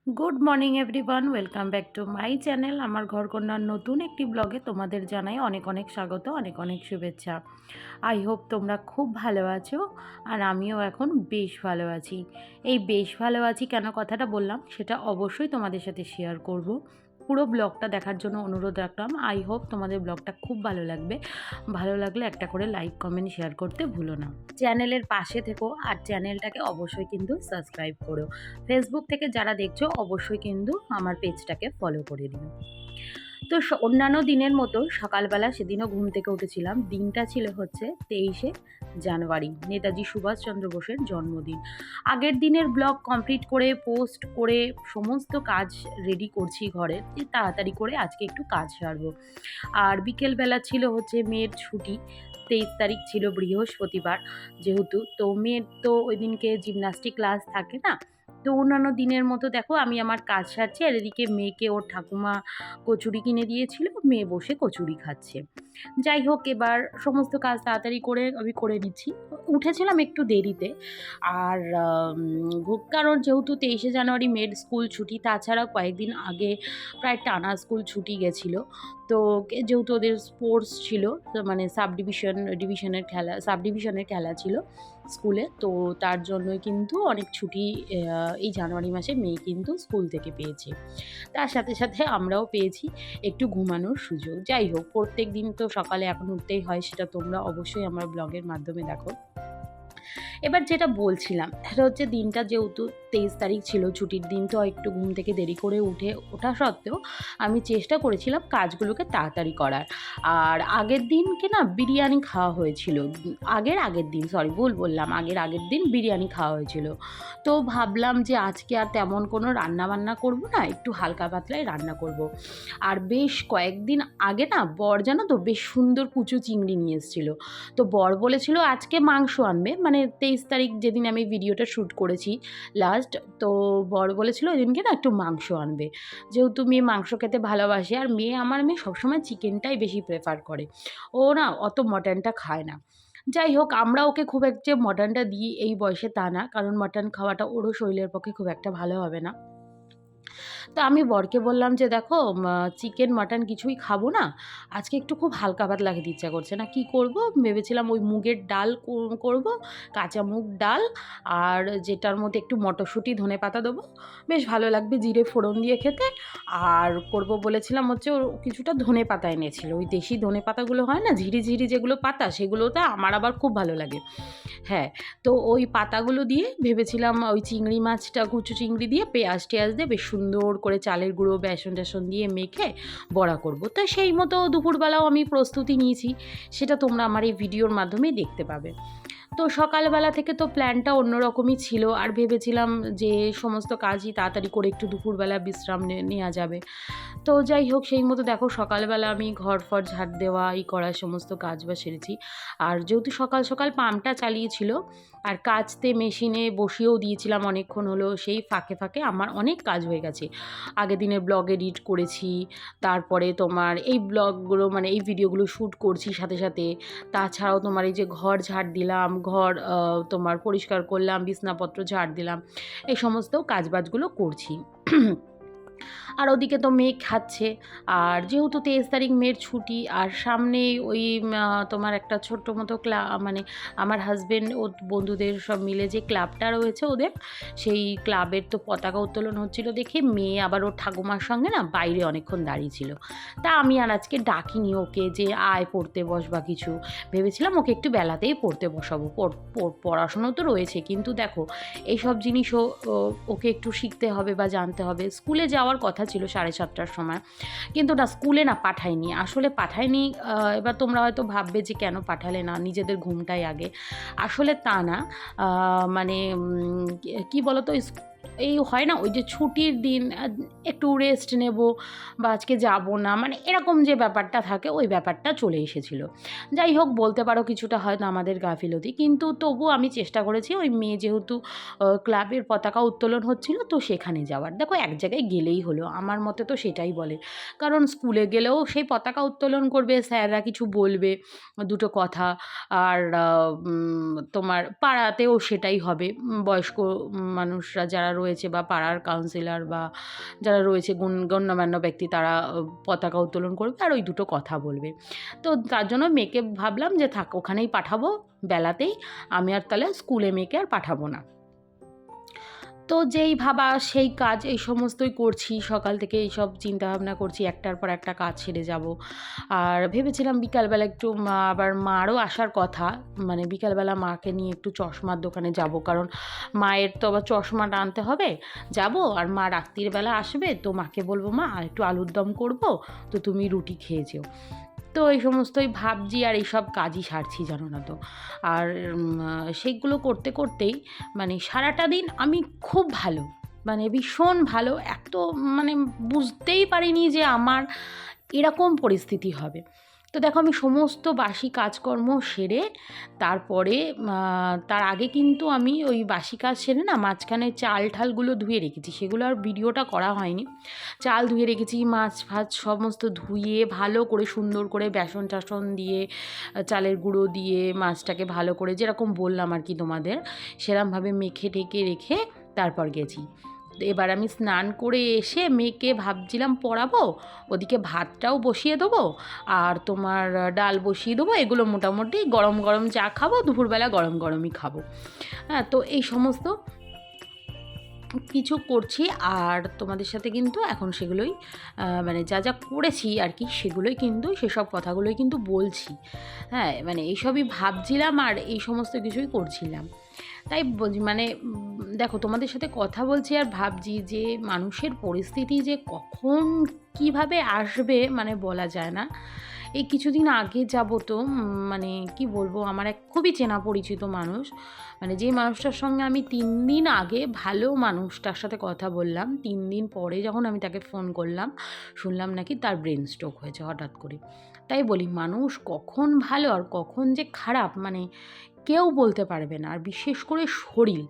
Good morning everyone, welcome back to my channel. আমার ঘরকন্যার নতুন একটি ব্লগে তোমাদের জানাই অনেক অনেক স্বাগত, অনেক অনেক শুভেচ্ছা। আই হোপ তোমরা খুব ভালো আছো, আর আমিও এখন বেশ ভালো আছি। এই বেশ ভালো আছি কেন কথাটা বললাম সেটা অবশ্যই তোমাদের সাথে শেয়ার করব। পুরো ব্লগটা দেখার জন্য অনুরোধ রাখলাম। আই হোপ তোমাদের ব্লগটা খুব ভালো লাগবে। ভালো লাগলে একটা করে লাইক কমেন্ট শেয়ার করতে ভুলো না। চ্যানেলের পাশে থেকো আর চ্যানেলটাকে অবশ্যই কিন্তু সাবস্ক্রাইব করো। ফেসবুক থেকে যারা দেখছো অবশ্যই কিন্তু আমার পেজটাকে ফলো করে দিও। তো অন্যান্য দিনের মতো সকালবেলা সেদিনও ঘুম থেকে উঠেছিলাম। দিনটা ছিল হচ্ছে 23শে জানুয়ারি, নেতাজি সুভাষচন্দ্র বোসের জন্মদিন। আগের দিনের ব্লগ কমপ্লিট করে পোস্ট করে সমস্ত কাজ রেডি করছি ঘরে, যে তাড়াতাড়ি করে আজকে একটু কাজ সারবো। আর বিকেলবেলা ছিল হচ্ছে মেয়ের ছুটি, 23 তারিখ ছিল বৃহস্পতিবার যেহেতু, তো মেয়ের তো ওই দিনকে জিমন্যাস্টিক ক্লাস থাকে না। তো অন্যান্য দিনের মতো দেখো আমি আমার কাজ সারছি, আর এদিকে মেয়েকে ওর ঠাকুমা কচুরি কিনে দিয়েছিল, মেয়ে বসে কচুরি খাচ্ছে। যাই হোক, এবার সমস্ত কাজ তাড়াতাড়ি করে আমি করে নিচ্ছি। উঠেছিলাম একটু দেরিতে, আর কারণ যেহেতু 23শে জানুয়ারি মেয়ের স্কুল ছুটি, তাছাড়া কয়েকদিন আগে প্রায় টানা স্কুল ছুটি গেছিলো। তো যেহেতু ওদের স্পোর্টস ছিল, তো মানে সাব ডিভিশনের খেলা ছিল স্কুলে, তো তার জন্যই কিন্তু অনেক ছুটি এই জানুয়ারি মাসে মেয়ে কিন্তু স্কুল থেকে পেয়েছে। তার সাথে সাথে আমরাও পেয়েছি একটু ঘুমানোর সুযোগ। যাই হোক, প্রত্যেক দিন তো সকালে এখন উঠতেই হয়, সেটা তোমরা অবশ্যই আমার ব্লগের মাধ্যমে দেখো। এবার যেটা বলছিলাম সেটা হচ্ছে, দিনটা যেহেতু 23 তারিখ ছিল, ছুটির দিন, তো একটু ঘুম থেকে দেরি করে ওঠা সত্ত্বেও আমি চেষ্টা করেছিলাম কাজগুলোকে তাড়াতাড়ি করার। আর আগের দিনকে না বিরিয়ানি খাওয়া হয়েছিল, আগের দিন, সরি ভুল বললাম, আগের দিন বিরিয়ানি খাওয়া হয়েছিল। তো ভাবলাম যে আজকে আর তেমন কোনো রান্না বান্না করব না, একটু হালকা পাতলাই রান্না করব। আর বেশ কয়েকদিন আগে না বর জানো তো বেশ সুন্দর কুচু চিংড়ি নিয়ে এসেছিলো। তো বর বলেছিল আজকে মাংস আনবে, মানে 23 তারিখ যেদিন আমি ভিডিওটা শ্যুট করেছি লাস্ট, তো বর বলেছিল ওই দিনকে না একটু মাংস আনবে। যেহেতু মেয়ে মাংস খেতে ভালোবাসে, আর আমার মেয়ে সবসময় চিকেনটাই বেশি প্রেফার করে, ও না অত মটনটা খায় না। যাই হোক, আমরা ওকে খুব একটা মটনটা দিই এই বয়সে তা না, কারণ মটন খাওয়াটা ওরও শরীরের পক্ষে খুব একটা ভালো হবে না। তো আমি বরকে বললাম যে দেখো, চিকেন মাটন কিছুই খাবো না, আজকে একটু খুব হালকা পাতলা খেতে ইচ্ছা করছে না, কি করব ভেবেছিলাম ওই মুগের ডাল করব, কাঁচা মুগ ডাল, আর যেটার মধ্যে একটু মটরশুঁটি ধনে পাতা দেবো, বেশ ভালো লাগবে জিরে ফোড়ন দিয়ে খেতে। আর করব বলেছিলাম হচ্ছে ও কিছুটা ধনে পাতা এনেছিল, ওই দেশি ধনে পাতাগুলো হয় না ঝিরি ঝিরি যেগুলো পাতা, সেগুলোতে আমার আবার খুব ভালো লাগে। হ্যাঁ, তো ওই পাতাগুলো দিয়ে ভেবেছিলাম ওই চিংড়ি মাছটা, কুচু চিংড়ি দিয়ে পেঁয়াজ টেয়াজ দিয়ে বেশ সুন্দর করে চালের গুঁড়ো বেসন টেসন দিয়ে মেখে বড়া করব। তো সেই মতো দুপুরবেলাও আমি প্রস্তুতি নিয়েছি, সেটা তোমরা আমার এই ভিডিওর মাধ্যমেই দেখতে পাবে। তো সকালবেলা থেকে তো প্ল্যানটা অন্যরকমই ছিল, আর ভেবেছিলাম যে সমস্ত কাজই তাড়াতাড়ি করে একটু দুপুরবেলা বিশ্রাম নেওয়া যাবে। তো যাই হোক, সেই মতো দেখো সকালবেলা আমি ঘর ফর ঝাড় দেওয়া এই করার সমস্ত কাজ বা সেরেছি। আর যেহেতু সকাল সকাল পাম্পটা চালিয়েছিল, আর কাচতে মেশিনে বসিয়েও দিয়েছিলাম অনেকক্ষণ হলো, সেই ফাঁকে ফাঁকে আমার অনেক কাজ হয়ে গেছে। আগের দিনের ব্লগ এডিট করেছি, তারপরে তোমার এই ব্লগগুলো মানে এই ভিডিওগুলো শ্যুট করছি সাথে সাথে। তাছাড়াও তোমার এই যে ঘর ঝাড় দিলাম, ঘর তোমার পরিষ্কার করলাম, বিছনাপত্র ঝাড় দিলাম, এই সমস্ত কাজবাজগুলো করছি। আর ওদিকে তো মেয়ে খাচ্ছে। আর যেহেতু 23 তারিখ মেয়ের ছুটি, আর সামনেই ওই তোমার একটা ছোট্ট মতো মানে আমার হাজব্যান্ড ও বন্ধুদের সব মিলে যে ক্লাবটা রয়েছে ওদের, সেই ক্লাবের তো পতাকা উত্তোলন হচ্ছিল দেখে মেয়ে আবার ওর ঠাকুমার সঙ্গে না বাইরে অনেকক্ষণ দাঁড়িয়ে ছিল। তা আমি আর আজকে ডাকিনি ওকে যে আয় পড়তে বস বা কিছু, ভেবেছিলাম ওকে একটু বেলাতেই পড়তে বসাবো, পড়াশুনো তো রয়েছে, কিন্তু দেখো এইসব জিনিসও ওকে একটু শিখতে হবে বা জানতে হবে। স্কুলে যাওয়ার কথা ছিল 7:30টার সময়, কিন্তু না স্কুলে না পাঠায়নি, আসলে পাঠায়নি। এবার তোমরা হয়তো ভাববে যে কেন পাঠালে না, নিজেদের ঘুমটাই আগে। আসলে তা না, মানে কি বলতো, এই হয় না ওই যে ছুটির দিন একটু রেস্ট নেব বা আজকে যাব না, মানে এরকম যে ব্যাপারটা থাকে ওই ব্যাপারটা চলে এসেছিলো। যাই হোক, বলতে পারো কিছুটা হয়তো আমাদের গাফিলতি, কিন্তু তবুও আমি চেষ্টা করেছি ওই মেয়ে যেহেতু ক্লাবের পতাকা উত্তোলন হচ্ছিল তো সেখানে যাওয়ার। দেখো এক জায়গায় গেলেই হলো, আমার মতে তো সেটাই বলে, কারণ স্কুলে গেলেও সেই পতাকা উত্তোলন করবে, স্যাররা কিছু বলবে দুটো কথা, আর তোমার পাড়াতেও সেটাই হবে, বয়স্ক মানুষরা যারা রয়েছে রয়েছে বা পাড়ার কাউন্সিলর বা যারা রয়েছে গণ্যমান্য ব্যক্তি, তারা পতাকা উত্তোলন করবে আর ওই দুটো কথা বলবে। তো তার জন্য মেয়েকে ভাবলাম যে থাক, ওখানেই পাঠাবো বেলাতেই, আমি আর তাহলে স্কুলে মেয়েকে আর পাঠাবো না। তো যেই ভাবা সেই কাজ, এই সমস্তই করছি, সকাল থেকে এইসব চিন্তাভাবনা করছি, একটার পর একটা কাজ ছেড়ে যাব। আর ভেবেছিলাম বিকালবেলা একটু আবার মারও আসার কথা, মানে বিকালবেলা মাকে নিয়ে একটু চশমার দোকানে যাব, কারণ মায়ের তো আবার চশমাটা আনতে হবে। যাব আর মা রাত্রির বেলা আসবে, তো মাকে বলবো মা একটু আলুর দম করবো, তো তুমি রুটি খেয়ে যেও। তো এই সমস্তই ভাবছি আর এইসব কাজই সারছি, জানো না তো। আর সেইগুলো করতে করতেই মানে সারাটা দিন আমি খুব ভালো, মানে ভীষণ ভালো, এত মানে বুঝতেই পারিনি যে আমার এরকম পরিস্থিতি হবে। তো দেখো আমি সমস্ত বাসি কাজকর্ম সেরে তারপরে তার আগে কিন্তু আমি ওই বাসি কাজ সেরে না মাঝখানে চাল ঠালগুলো ধুয়ে রেখেছি, সেগুলো আর ভিডিওটা করা হয়নি। চাল ধুয়ে রেখেছি, মাছ ফাছ সমস্ত ধুয়ে ভালো করে সুন্দর করে বেসন টাসন দিয়ে, চালের গুঁড়ো দিয়ে মাছটাকে ভালো করে যেরকম বললাম আর কি তোমাদের, সেরকমভাবে মেখে ঠেকে রেখে তারপর গেছি। এবার আমি স্নান করে এসে মেয়েকে ভাবছিলাম পড়াবো, ওদিকে ভাতটাও বসিয়ে দেবো আর তোমার ডাল বসিয়ে দেবো, এগুলো মোটামুটি গরম গরম যা খাবো দুপুরবেলা গরম গরমই খাবো। হ্যাঁ, তো এই সমস্ত কিছু করছি আর তোমাদের সাথে কিন্তু এখন সেগুলোই মানে যা যা করেছি আর কি, সেগুলোই কিন্তু সেসব কথাগুলোই কিন্তু বলছি। হ্যাঁ, মানে এইসবই ভাবছিলাম আর এই সমস্ত কিছুই করছিলাম। তাই মানে দেখো তোমাদের সাথে কথা বলছি আর ভাবছি যে মানুষের পরিস্থিতি যে কখন কিভাবে আসবে মানে বলা যায় না। এই কিছুদিন আগে যাব তো মানে কি বলবো, আমার এক খুবই চেনা পরিচিত মানুষ, মানে যে মানুষটার সঙ্গে আমি 3 দিন আগে ভালো মানুষটার সাথে কথা বললাম, 3 দিন পরে যখন আমি তাকে ফোন করলাম শুনলাম নাকি তার ব্রেন স্ট্রোক হয়েছে হঠাৎ করে। তাই বলি মানুষ কখন ভালো আর কখন যে খারাপ মানে কেউ বলতে পারবে না। আর বিশেষ করে শরীর,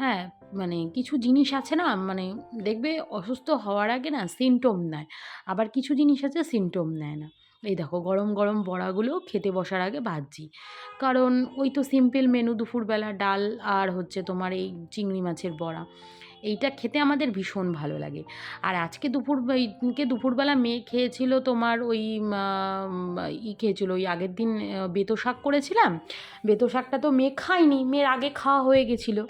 হ্যাঁ, মানে কিছু জিনিস আছে না, মানে দেখবে অসুস্থ হওয়ার আগে না সিমটম নেয়, আবার কিছু জিনিস আছে সিমটম নেয় না। এই দেখো গরম গরম বড়াগুলো খেতে বসার আগে ভাজছি, কারণ ওই তো সিম্পল মেনু, দুপুরবেলা ডাল আর হচ্ছে তোমার এই চিংড়ি মাছের বড়া, এইটা খেতে আমাদের ভীষণ ভালো লাগে। আর আজকে দুপুরবেলা মেয়ে খেয়েছিল তোমার ওই খেয়েছিল ওই আগের দিন বেতো শাক করেছিলাম। বেতো শাকটা তো মেয়ে খায়নি, মেয়ের আগে খাওয়া হয়ে গেছিলো।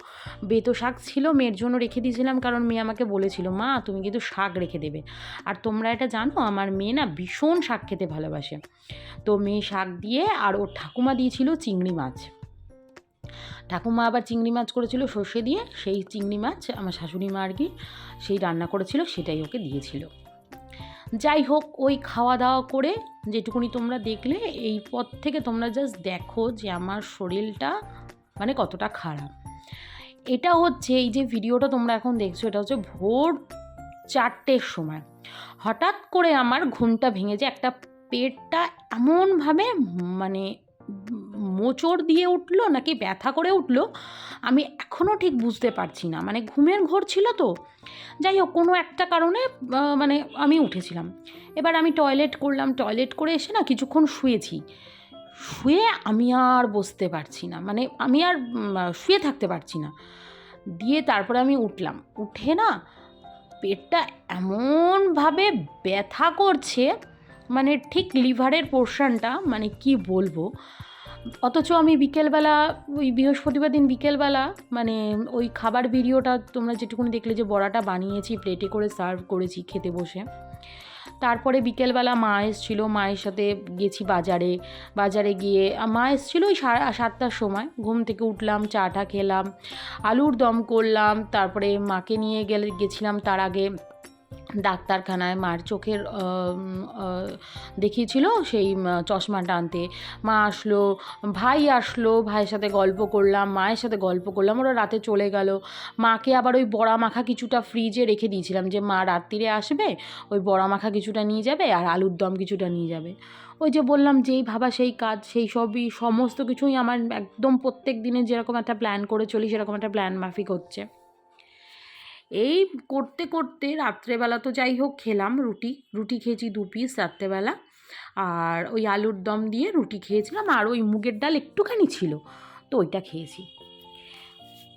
বেতো শাক ছিল, মেয়ের জন্য রেখে দিয়েছিলাম, কারণ মেয়ে আমাকে বলেছিল মা তুমি কিন্তু শাক রেখে দেবে। আর তোমরা এটা জানো আমার মেয়ে না ভীষণ শাক খেতে ভালোবাসে। তো মেয়ে শাক দিয়ে আর ওর ঠাকুমা দিয়েছিল চিংড়ি মাছ, ঠাকুমা আবার চিংড়ি মাছ করেছিল সর্ষে দিয়ে, সেই চিংড়ি মাছ আমার শাশুড়ি মা আর কি সেই রান্না করেছিল, সেটাই ওকে দিয়েছিল। যাই হোক, ওই খাওয়া দাওয়া করে যেটুকুনি তোমরা দেখলে, এই পর থেকে তোমরা জাস্ট দেখো যে আমার শরীরটা মানে কতটা খারাপ। এটা হচ্ছে এই যে ভিডিওটা তোমরা এখন দেখছো, এটা হচ্ছে ভোর 4টের সময় হঠাৎ করে আমার ঘুমটা ভেঙে যায়, একটা পেটটা এমনভাবে মানে মোচড় দিয়ে উঠলো নাকি ব্যথা করে উঠলো, আমি এখনও ঠিক বুঝতে পারছি না, মানে ঘুমের ঘোর ছিল তো। যাই হোক কোনো একটা কারণে মানে আমি উঠেছিলাম, এবার আমি টয়লেট করলাম, টয়লেট করে এসে না কিছুক্ষণ শুয়েছি, শুয়ে আমি আর বসতে পারছি না, মানে আমি আর শুয়ে থাকতে পারছি না। দিয়ে তারপরে আমি উঠলাম, উঠে না পেটটা এমনভাবে ব্যথা করছে, মানে ঠিক লিভারের পোর্শনটা, মানে কি বলবো। অথচ আমি বিকেলবেলা ওই বৃহস্পতিবার দিন বিকেলবেলা মানে ওই খাবার ভিডিওটা তোমরা যেটুকুনি দেখলে যে বড়াটা বানিয়েছি প্লেটে করে সার্ভ করেছি খেতে বসে, তারপরে বিকেলবেলা মা এসেছিলো, মায়ের সাথে গেছি বাজারে, বাজারে গিয়ে মা এসেছিলো ওই 7টার সময়, ঘুম থেকে উঠলাম, চাটা খেলাম, আলুর দম করলাম, তারপরে মাকে নিয়ে গেছিলাম তার আগে ডাক্তারখানায়, মার চোখের দেখিয়েছিল সেই চশমাটা আনতে। মা আসলো, ভাই আসলো, ভাইয়ের সাথে গল্প করলাম, মায়ের সাথে গল্প করলাম, ওরা রাতে চলে গেল। মাকে আবার ওই বড়া মাখা কিছুটা ফ্রিজে রেখে দিয়েছিলাম যে মা রাত্রিরে আসবে, ওই বড়া মাখা কিছুটা নিয়ে যাবে আর আলুর দম কিছুটা নিয়ে যাবে। ওই যে বললাম যেই ভাবা সেই কাজ, সেই সবই সমস্ত কিছুই আমার একদম প্রত্যেক দিনে যেরকম একটা প্ল্যান করে চলি সেরকম একটা প্ল্যান মাফিক হচ্ছে। এই করতে করতে রাত্রেবেলা তো যাই হোক খেলাম রুটি খেয়েছি 2 পিস রাত্রেবেলা, আর ওই আলুর দম দিয়ে রুটি খেয়েছিলাম, আর ওই মুগের ডাল একটুখানি ছিল তো ওইটা খেয়েছি।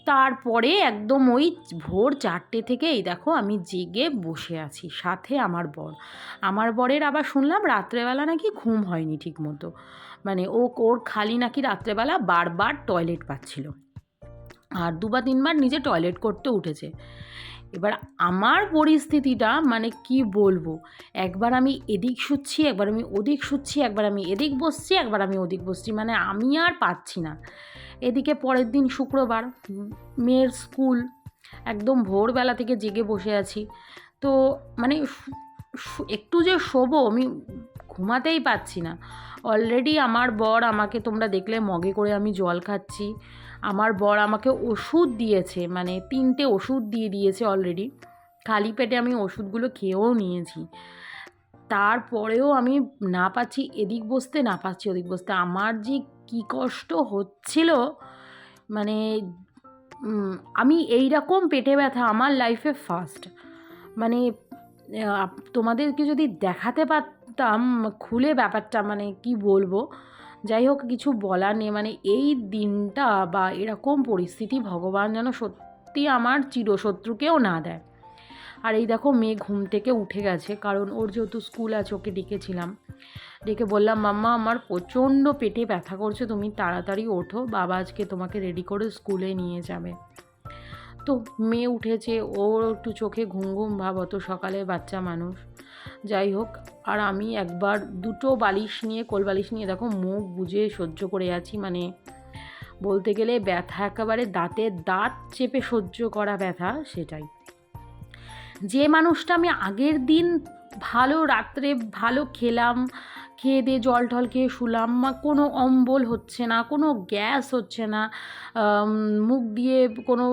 তারপরে একদম ওই ভোর 4টে থেকে এই দেখো আমি জেগে বসে আছি, সাথে আমার বর। আমার বরের আবার শুনলাম রাত্রেবেলা নাকি ঘুম হয়নি ঠিক মতো, মানে ওর খালি নাকি রাত্রেবেলা বারবার টয়লেট পাচ্ছিল, আর 2 বা 3 বার নিজে টয়লেট করতে উঠেছে। এবার আমার পরিস্থিতিটা মানে কি বলবো, একবার আমি এদিক শুচ্ছি, একবার আমি ওদিক শুচ্ছি, একবার আমি এদিক বসছি, একবার আমি ওদিক বসছি, মানে আমি আর পাচ্ছি না। এদিকে পরের দিন শুক্রবার, মেয়ের স্কুল, একদম ভোরবেলা থেকে জেগে বসে আছি। তো মানে একটু যে শোবো, আমি ঘুমাতেই পাচ্ছি না। অলরেডি আমার বর আমাকে, তোমরা দেখলে মগে করে আমি জল খাচ্ছি, আমার বর আমাকে ওষুধ দিয়েছে, মানে 3টে ওষুধ দিয়ে দিয়েছে অলরেডি, খালি পেটে আমি ওষুধগুলো খেয়েও নিয়েছি। তারপরেও আমি না পাচ্ছি এদিক বসতে, না পাচ্ছি ওদিক বসতে। আমার যে কী কষ্ট হচ্ছিল, মানে আমি এই রকম পেটে ব্যথা আমার লাইফে ফার্স্ট। মানে তোমাদেরকে যদি দেখাতে পারতাম খুলে ব্যাপারটা, মানে কি বলবো, যাই হোক কিছু বলার নেই। মানে এই দিনটা বা এরকম পরিস্থিতি ভগবান যেন সত্যি আমার চিরশত্রুকেও না দেয়। আর এই দেখো মেয়ে ঘুম থেকে উঠে গেছে, কারণ ওর যেহেতু স্কুল আছে, ওকে ডেকেছিলাম, ডেকে বললাম মাম্মা আমার প্রচণ্ড পেটে ব্যথা করছে, তুমি তাড়াতাড়ি ওঠো, বাবা আজকে তোমাকে রেডি করে স্কুলে নিয়ে যাবে। তো মেয়ে উঠেছে, ওর একটু চোখে ঘুম ঘুম ভাব, অত সকালে বাচ্চা মানুষ, যাই হোক। আর আমি একবার 2টো বালিশ নিয়ে, কোল বালিশ নিয়ে দেখো মুখ বুজে সহ্য করে আছি, মানে বলতে গেলে ব্যথা একেবারে দাঁতের দাঁত চেপে সহ্য করা ব্যথা, সেটাই। যে মানুষটা আমি আগের দিন ভালো রাত্রে ভালো খেলাম, খেয়ে দিয়ে জল টল খেয়ে শুলাম, কোনো অম্বল হচ্ছে না, কোনো গ্যাস হচ্ছে না, মুখ দিয়ে কোনো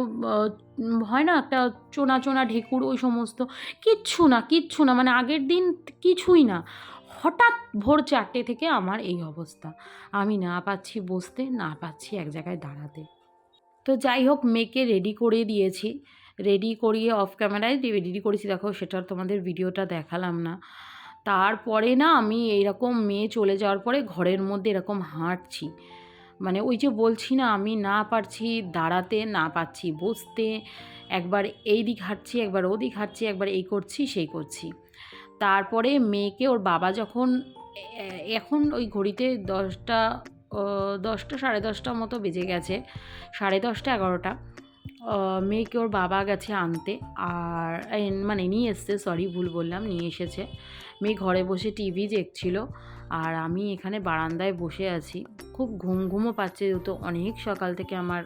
হয় না একটা চোনা চোনা ঢেকুর, ওই সমস্ত কিচ্ছু না, কিচ্ছু না, মানে আগের দিন কিছুই না। হঠাৎ ভোর 4টে থেকে আমার এই অবস্থা, আমি না পাচ্ছি বসতে, না পাচ্ছি এক জায়গায় দাঁড়াতে। তো যাই হোক মেয়েকে রেডি করে দিয়েছি, রেডি করিয়ে অফ ক্যামেরায় রেডি করেছি, দেখো সেটা তোমাদের ভিডিওটা দেখালাম না। তারপরে না আমি এইরকম মেয়ে চলে যাওয়ার পরে ঘরের মধ্যে এরকম হাঁটছি, মানে ওই যে বলছি না আমি না পারছি দাঁড়াতে, না পাচ্ছি বসতে, একবার এই দিক হাঁটছি, একবার ওদিক হাঁটছি, একবার এই করছি সেই করছি। তারপরে মেয়েকে ওর বাবা যখন, এখন ওই ঘড়িতে 10টা 10:30 মতো বেজে গেছে, 10:30 11টা, মেয়েকে ওর বাবা গেছে আনতে, আর মানে নিয়ে এসছে, সরি ভুল বললাম, নিয়ে এসেছে। মেয়ে ঘরে বসে টিভি দেখছিল, আর আমি এখানে বারান্দায় বসে আছি, খুব ঘুম ঘুমও পাচ্ছে, যেহেতু অনেক সকাল থেকে আমার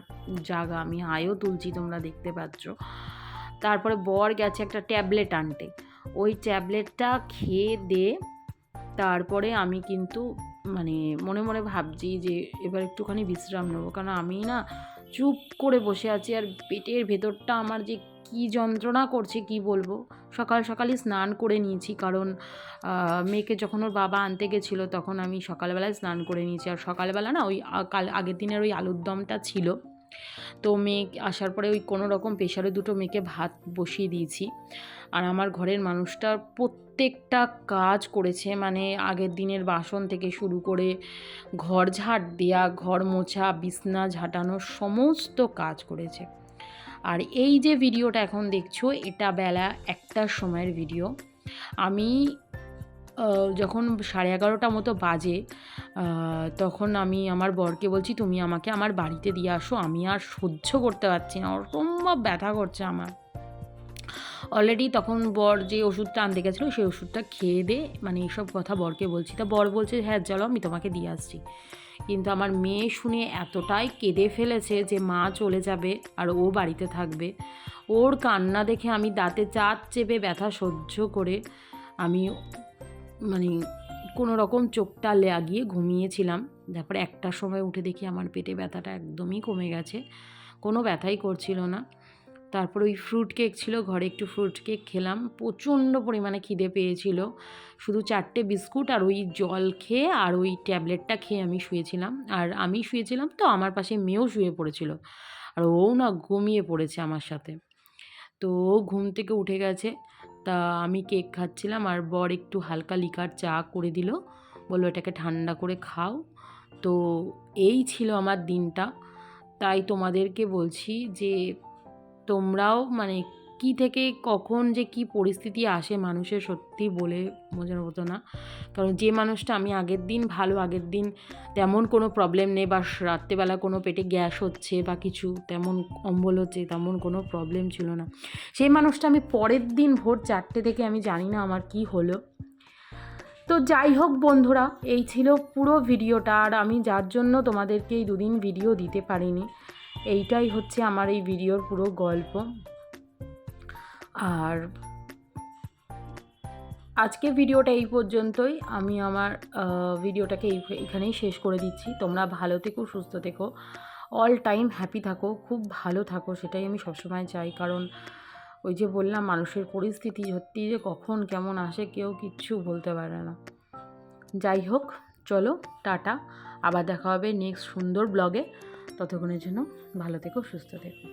জাগা, আমি হাইও তুলছি তোমরা দেখতে পাচ্ছ। তারপরে বর গেছে একটা ট্যাবলেট আনতে, ওই ট্যাবলেটটা খেয়ে দে, তারপরে আমি কিন্তু মানে মনে মনে ভাবছি যে এবার একটুখানি বিশ্রাম নেবো, কারণ আমি না চুপ করে বসে আছি, আর পেটের ভেতরটা আমার যে কী যন্ত্রণা করছে কি বলবো। সকাল সকালই স্নান করে নিয়েছি, কারণ মেয়েকে যখন ওর বাবা আনতে গেছিলো তখন আমি সকালবেলায় স্নান করে নিয়েছি, আর সকালবেলা না ওই আগের দিনের ওই আলুর দমটা ছিল, তো মেয়ে আসার পরে ওই কোনো রকম প্রেশারে 2টো মেয়েকে ভাত বসিয়ে দিয়েছি। আর আমার ঘরের মানুষটা প্রত্যেকটা কাজ করেছে, মানে আগের দিনের বাসন থেকে শুরু করে ঘর ঝাড় দেওয়া, ঘর মোছা, বিছনা ঝাঁটানো, সমস্ত কাজ করেছে। আর এই যে ভিডিওটা এখন দেখছো, এটা বেলা 1টার সময়ের ভিডিও। আমি যখন 11:30 মতো বাজে, তখন আমি আমার বরকে বলছি তুমি আমাকে আমার বাড়িতে দিয়ে আসো, আমি আর সহ্য করতে পারছি না, অসম্ভব ব্যথা করছে আমার। অলরেডি তখন বর যে ওষুধটা আনতে গেছিলো সেই ওষুধটা খেয়ে দে, মানে এইসব কথা বরকে বলছি, তা বর বলছে হ্যাঁ চলো আমি তোমাকে দিয়ে আসছি। কিন্তু আমার মেয়ে শুনে এতটাই কেঁদে ফেলেছে যে মা চলে যাবে আর ও বাড়িতে থাকবে, ওর কান্না দেখে আমি দাঁতে চাট চেপে ব্যথা সহ্য করে আমি মানে কোনো রকম চোখটা লাগিয়ে ঘুমিয়েছিলাম। তারপরে 1টার সময় উঠে দেখি আমার পেটে ব্যথাটা একদমই কমে গেছে, কোনো ব্যথাই করছিল না। তারপর ওই ফ্রুট কেক ছিল ঘরে, একটু ফ্রুট কেক খেলাম, প্রচণ্ড পরিমাণে খিদে পেয়েছিল, শুধু 4টে বিস্কুট আর ওই জল খেয়ে আর ওই ট্যাবলেটটা খেয়ে আমি শুয়েছিলাম। আর আমি শুয়েছিলাম তো আমার পাশে মেয়েও শুয়ে পড়েছিল, আর ও না ঘুমিয়ে পড়েছে আমার সাথে। তো ও ঘুম থেকে উঠে গেছে, তা আমি কেক খাচ্ছিলাম, আর বর একটু হালকা লিকার চা করে দিল, বললো এটাকে ঠান্ডা করে খাও। তো এই ছিল আমার দিনটা। তাই তোমাদেরকে বলছি যে তোমরাও মানে কী থেকে কখন যে কী পরিস্থিতি আসে মানুষের সত্যি বলে বোঝানোর মতো না। কারণ যে মানুষটা আমি আগের দিন তেমন কোনো প্রবলেম নেই, বা রাত্রেবেলা কোনো পেটে গ্যাস হচ্ছে বা কিছু তেমন অম্বল হচ্ছে তেমন কোনো প্রবলেম ছিল না, সেই মানুষটা আমি পরের দিন ভোর 4টে থেকে আমি জানি না আমার কি হলো। তো যাই হোক বন্ধুরা, এই ছিল পুরো ভিডিওটা। আর আমি যার জন্য তোমাদেরকে এই দুদিন ভিডিও দিতে পারিনি, এইটাই হচ্ছে আমার এই ভিডিওর পুরো গল্প। আর আজকের ভিডিওটা এই পর্যন্তই। আমি আমার ভিডিওটাকে এইখানেই শেষ করে দিচ্ছি। তোমরা ভালো থেকো, সুস্থ থেকো, অল টাইম হ্যাপি থাকো, খুব ভালো থাকো, সেটাই আমি সবসময় চাই। কারণ ওই যে বললাম, মানুষের পরিস্থিতি সত্যি যে কখন কেমন আসে কেউ কিচ্ছু বলতে পারে না। যাই হোক, চলো টাটা, আবার দেখা হবে নেক্সট সুন্দর ব্লগে। ততক্ষণের জন্য ভালো থেকো, সুস্থ থেকো।